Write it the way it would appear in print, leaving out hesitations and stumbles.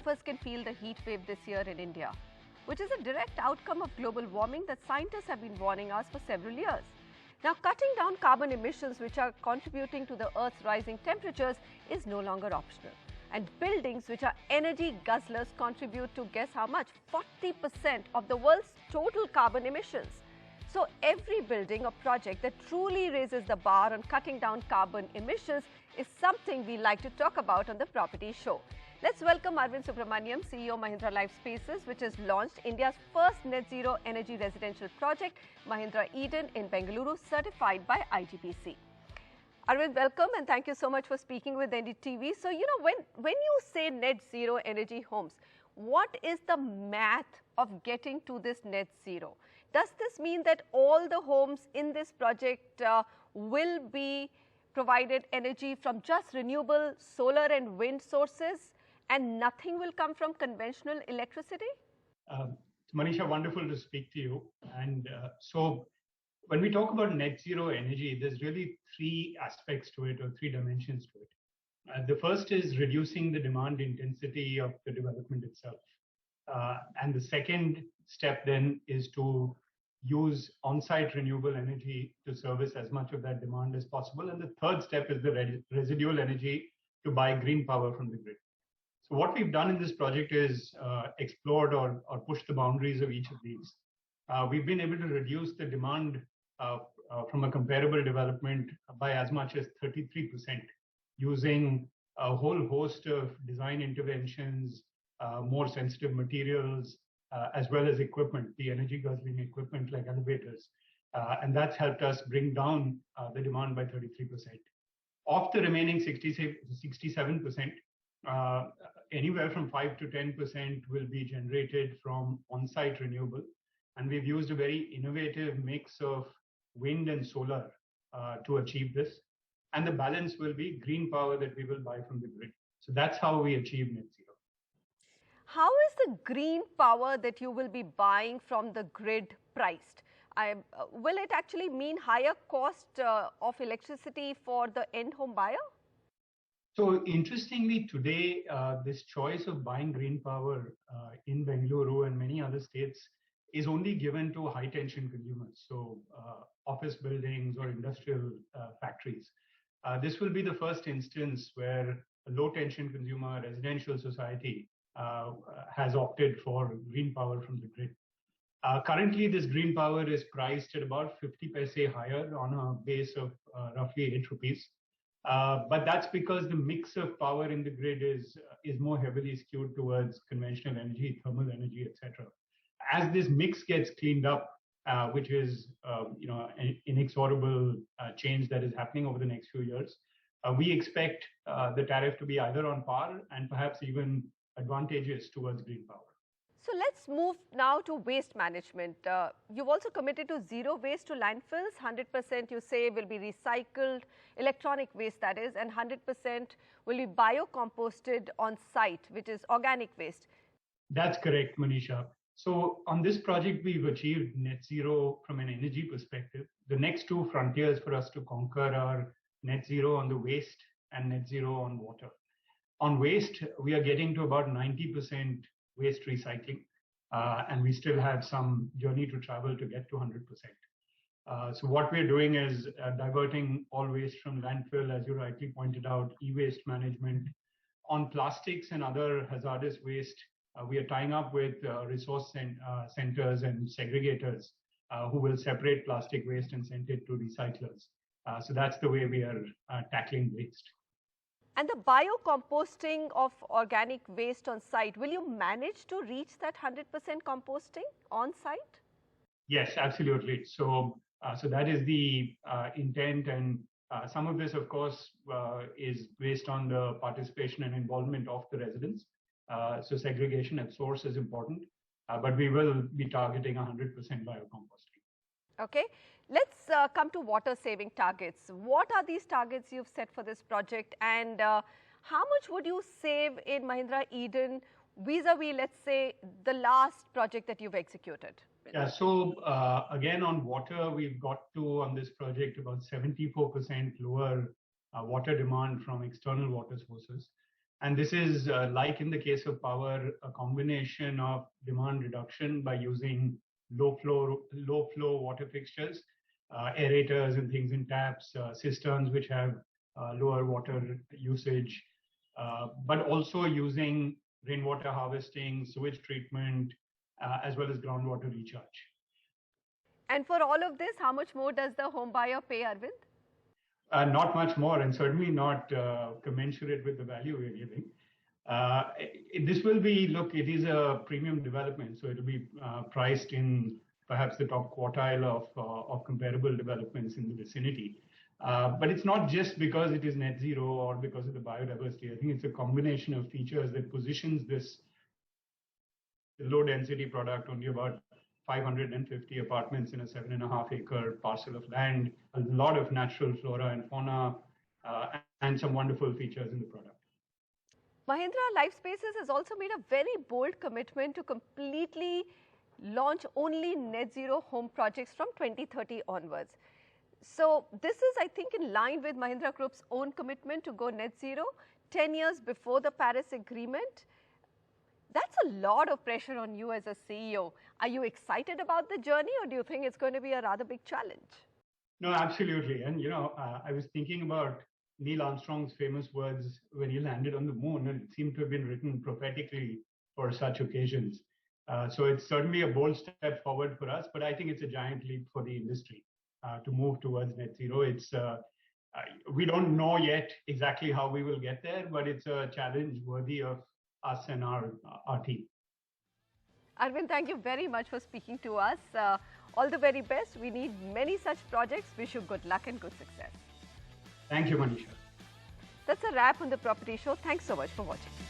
of us can feel the heat wave this year in India, which is a direct outcome of global warming that scientists have been warning us for several years. Now, cutting down carbon emissions, which are contributing to the Earth's rising temperatures, is no longer optional. And buildings which are energy guzzlers contribute to, guess how much? 40% of the world's total carbon emissions. So every building or project that truly raises the bar on cutting down carbon emissions is something we like to talk about on the Property Show. Let's welcome Arvind Subramaniam, CEO Mahindra Lifespaces, which has launched India's first net zero energy residential project, Mahindra Eden in Bangalore, certified by IGBC. Arvind, welcome and thank you so much for speaking with NDTV. So, when you say net zero energy homes, what is the math of getting to this net zero? Does this mean that all the homes in this project will be provided energy from just renewable solar and wind sources and nothing will come from conventional electricity? Manisha, wonderful to speak to you. And so when we talk about net zero energy, there's really three aspects to it or three dimensions to it. The first is reducing the demand intensity of the development itself. And the second step then is to use on-site renewable energy to service as much of that demand as possible. And the third step is the residual energy to buy green power from the grid. So what we've done in this project is explored or pushed the boundaries of each of these. We've been able to reduce the demand from a comparable development by as much as 33% using a whole host of design interventions, more sensitive materials, as well as equipment, the energy guzzling equipment like elevators. And that's helped us bring down the demand by 33%. Of the remaining 67%, anywhere from 5 to 10% will be generated from on-site renewable. And we've used a very innovative mix of wind and solar to achieve this. And the balance will be green power that we will buy from the grid. So that's how we achieve net zero. How is the green power that you will be buying from the grid priced? Will it actually mean higher cost of electricity for the end home buyer? So interestingly, today, this choice of buying green power in Bangalore and many other states is only given to high tension consumers. So office buildings or industrial factories. This will be the first instance where a low tension consumer residential society has opted for green power from the grid. Currently, this green power is priced at about 50 paise higher on a base of roughly 8 rupees. But that's because the mix of power in the grid is more heavily skewed towards conventional energy, thermal energy, etc. As this mix gets cleaned up, which is an inexorable change that is happening over the next few years, we expect the tariff to be either on par and perhaps even advantageous towards green power. So let's move now to waste management. You've also committed to zero waste to landfills. 100% you say will be recycled, electronic waste that is, and 100% will be biocomposted on site, which is organic waste. That's correct, Manisha. So on this project, we've achieved net zero from an energy perspective. The next two frontiers for us to conquer are net zero on the waste and net zero on water. On waste, we are getting to about 90% waste recycling, and we still have some journey to travel to get to 100%. So what we're doing is diverting all waste from landfill, as you rightly pointed out, e-waste management. On plastics and other hazardous waste, we are tying up with resource centers and segregators who will separate plastic waste and send it to recyclers. So that's the way we are tackling waste. And the biocomposting of organic waste on site, will you manage to reach that 100% composting on site? Yes, absolutely. So that is the intent, and some of this, of course, is based on the participation and involvement of the residents. So segregation at source is important, but we will be targeting 100% biocomposting. Okay, let's come to water saving targets. What are these targets you've set for this project, and how much would you save in Mahindra Eden vis-a-vis, let's say, the last project that you've executed? Yeah, so again, on water, we've got to, on this project, about 74% lower water demand from external water sources. And this is like in the case of power, a combination of demand reduction by using low flow water fixtures, aerators and things in taps, cisterns which have lower water usage, but also using rainwater harvesting, sewage treatment, as well as groundwater recharge. And for all of this, how much more does the home buyer pay, Arvind? Not much more, and certainly not commensurate with the value we're giving. This will be, look, it is a premium development, so it will be priced in perhaps the top quartile of comparable developments in the vicinity. But it's not just because it is net zero or because of the biodiversity. I think it's a combination of features that positions this low density product, only about 550 apartments in a 7.5 acre parcel of land, a lot of natural flora and fauna, and some wonderful features in the product. Mahindra Lifespaces has also made a very bold commitment to completely launch only net zero home projects from 2030 onwards. So this is, I think, in line with Mahindra Group's own commitment to go net zero 10 years before the Paris Agreement. That's a lot of pressure on you as a CEO. Are you excited about the journey, or do you think it's going to be a rather big challenge? No, absolutely. And, I was thinking about Neil Armstrong's famous words when he landed on the moon, and it seemed to have been written prophetically for such occasions. So it's certainly a bold step forward for us, but I think it's a giant leap for the industry to move towards net zero. It's we don't know yet exactly how we will get there, but it's a challenge worthy of us and our team. Arvind, thank you very much for speaking to us. All the very best. We need many such projects. Wish you good luck and good success. Thank you, Manisha. That's a wrap on the Property Show. Thanks so much for watching.